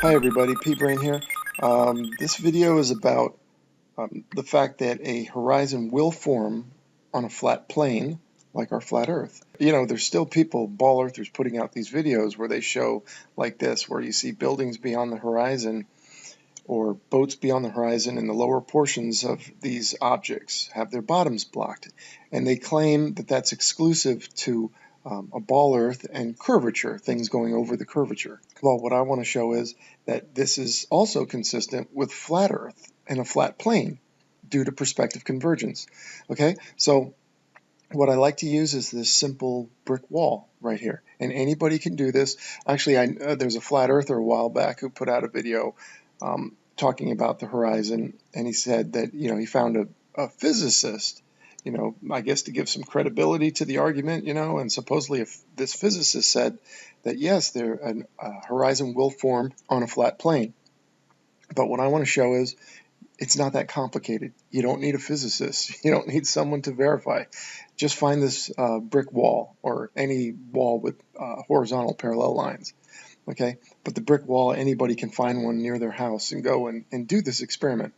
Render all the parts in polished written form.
Hi everybody, p-brane here. This video is about the fact that a horizon will form on a flat plane like our flat Earth. You know, there's still people, ball earthers, putting out these videos where they show like this, where you see buildings beyond the horizon or boats beyond the horizon, and the lower portions of these objects have their bottoms blocked. And they claim that that's exclusive to a ball earth and curvature, things going over the curvature. Well, what I want to show is that this is also consistent with flat earth and a flat plane due to perspective convergence. Okay, so what I like to use is this simple brick wall right here, and anybody can do this. Actually, there's a flat earther a while back who put out a video talking about the horizon, and he said that, you know, he found a physicist, you know, I guess to give some credibility to the argument, you know, and supposedly if this physicist said that yes, a horizon will form on a flat plane. But what I want to show is it's not that complicated. You don't need a physicist. You don't need someone to verify. Just find this brick wall or any wall with horizontal parallel lines. Okay, but the brick wall, anybody can find one near their house and go and do this experiment.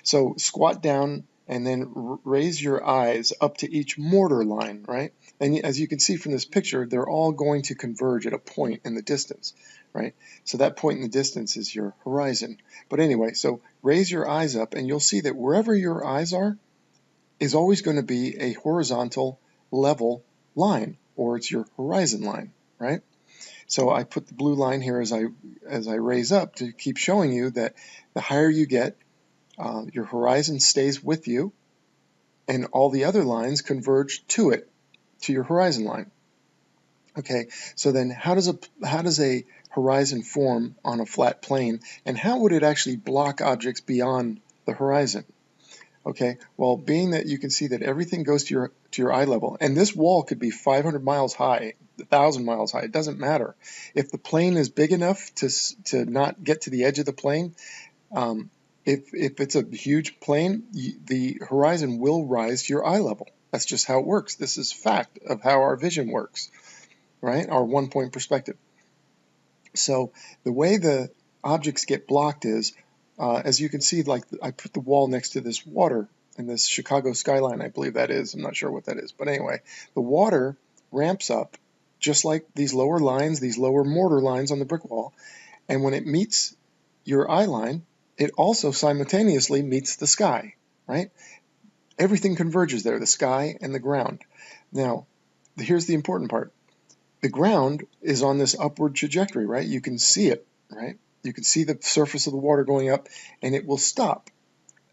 So squat down and then raise your eyes up to each mortar line, right? And as you can see from this picture, they're all going to converge at a point in the distance, right? So that point in the distance is your horizon. But anyway, so raise your eyes up and you'll see that wherever your eyes are is always going to be a horizontal level line, or it's your horizon line, right? So I put the blue line here as I raise up to keep showing you that the higher you get, your horizon stays with you, and all the other lines converge to it, to your horizon line. Okay, so then how does a horizon form on a flat plane, and how would it actually block objects beyond the horizon? Okay, well, being that you can see that everything goes to your eye level, and this wall could be 500 miles high, 1,000 miles high, it doesn't matter. If the plane is big enough to not get to the edge of the plane, if it's a huge plane, the horizon will rise to your eye level. That's just how it works. This is fact of how our vision works, right? Our one-point perspective. So the way the objects get blocked is, as you can see, like I put the wall next to this water and this Chicago skyline, I believe that is. I'm not sure what that is. But anyway, the water ramps up just like these lower lines, these lower mortar lines on the brick wall. And when it meets your eye line, it also simultaneously meets the sky, right? Everything converges there, the sky and the ground. Now, here's the important part. The ground is on this upward trajectory, right? You can see it, right? You can see the surface of the water going up, and it will stop,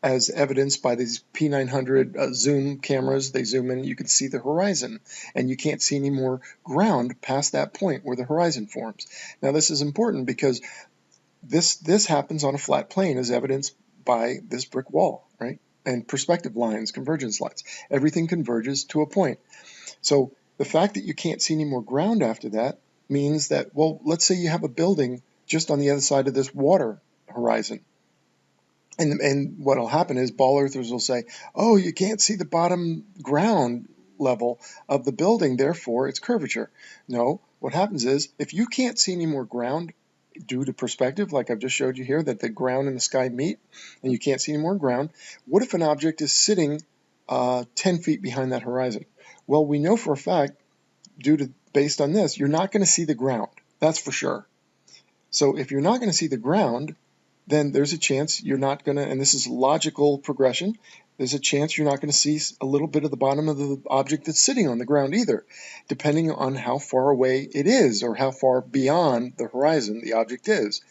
as evidenced by these P900 zoom cameras. They zoom in, you can see the horizon, and you can't see any more ground past that point where the horizon forms. Now, this is important because this happens on a flat plane, as evidenced by this brick wall, right? And perspective lines, convergence lines. Everything converges to a point. So the fact that you can't see any more ground after that means that, well, let's say you have a building just on the other side of this water horizon. And what will happen is ball earthers will say, oh, you can't see the bottom ground level of the building, therefore it's curvature. No, what happens is if you can't see any more ground due to perspective, like I've just showed you here, that the ground and the sky meet, and you can't see any more ground, what if an object is sitting 10 feet behind that horizon? Well, we know for a fact, based on this, you're not going to see the ground. That's for sure. So if you're not going to see the ground, then there's a chance you're not going to, and this is logical progression, there's a chance you're not going to see a little bit of the bottom of the object that's sitting on the ground either, depending on how far away it is or how far beyond the horizon the object is.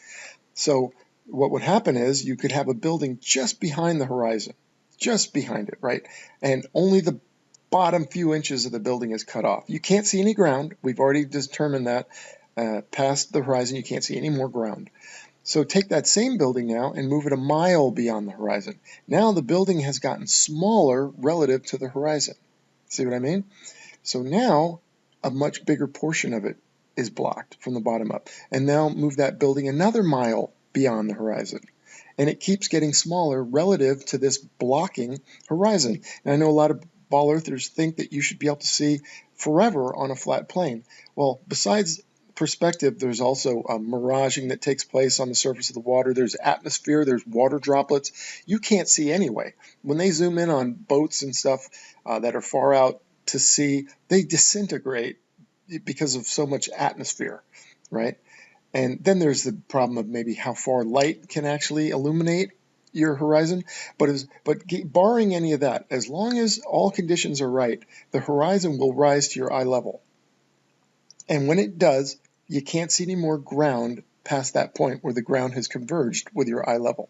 So what would happen is you could have a building just behind the horizon, just behind it, right? And only the bottom few inches of the building is cut off. You can't see any ground. We've already determined that. Past the horizon, you can't see any more ground. So take that same building now and move it a mile beyond the horizon. Now the building has gotten smaller relative to the horizon. See what I mean? So now a much bigger portion of it is blocked from the bottom up. And now move that building another mile beyond the horizon. And it keeps getting smaller relative to this blocking horizon. And I know a lot of ball earthers think that you should be able to see forever on a flat plane. Well, besides perspective, there's also miraging that takes place on the surface of the water. There's atmosphere, there's water droplets. You can't see anyway. When they zoom in on boats and stuff that are far out to sea, they disintegrate because of so much atmosphere, right? And then there's the problem of maybe how far light can actually illuminate your horizon. But barring any of that, as long as all conditions are right, the horizon will rise to your eye level. And when it does, you can't see any more ground past that point where the ground has converged with your eye level,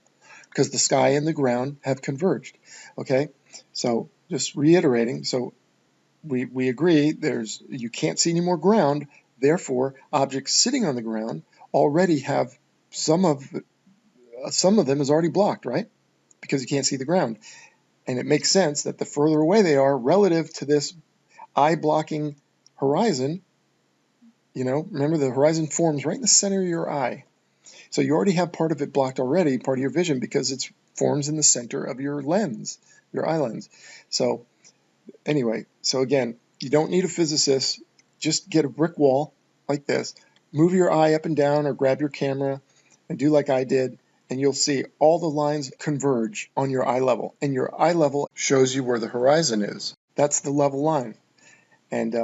because the sky and the ground have converged. Okay, so just reiterating, so we agree you can't see any more ground. Therefore, objects sitting on the ground already have some of them is already blocked, right? Because you can't see the ground. And it makes sense that the further away they are relative to this eye blocking horizon, remember the horizon forms right in the center of your eye. So you already have part of it blocked already, part of your vision, because it forms in the center of your lens, your eye lens. So anyway, so again, you don't need a physicist. Just get a brick wall like this, move your eye up and down or grab your camera and do like I did, and you'll see all the lines converge on your eye level. And your eye level shows you where the horizon is. That's the level line. And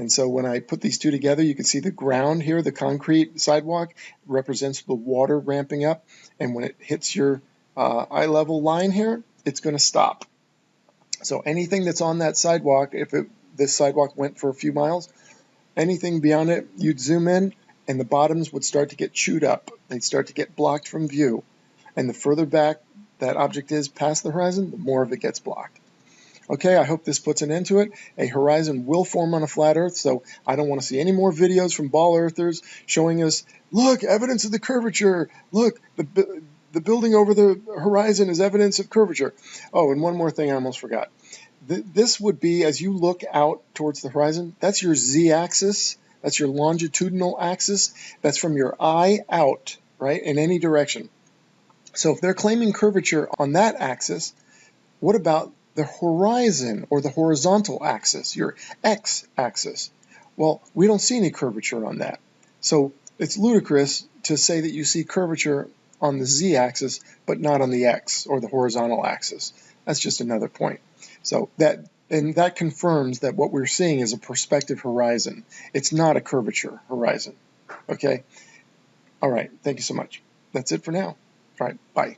so when I put these two together, you can see the ground here, the concrete sidewalk, represents the water ramping up. And when it hits your eye level line here, it's going to stop. So anything that's on that sidewalk, if this sidewalk went for a few miles, anything beyond it, you'd zoom in, and the bottoms would start to get chewed up. They'd start to get blocked from view. And the further back that object is past the horizon, the more of it gets blocked. Okay, I hope this puts an end to it. A horizon will form on a flat Earth, so I don't want to see any more videos from ball earthers showing us, look, evidence of the curvature. Look, the building over the horizon is evidence of curvature. Oh, and one more thing I almost forgot. This would be, as you look out towards the horizon, that's your z-axis. That's your longitudinal axis. That's from your eye out, right, in any direction. So if they're claiming curvature on that axis, what about the horizon or the horizontal axis, your x-axis? Well, we don't see any curvature on that. So it's ludicrous to say that you see curvature on the z-axis but not on the x or the horizontal axis. That's just another point. So that confirms that what we're seeing is a perspective horizon. It's not a curvature horizon. Okay? All right. Thank you so much. That's it for now. All right. Bye.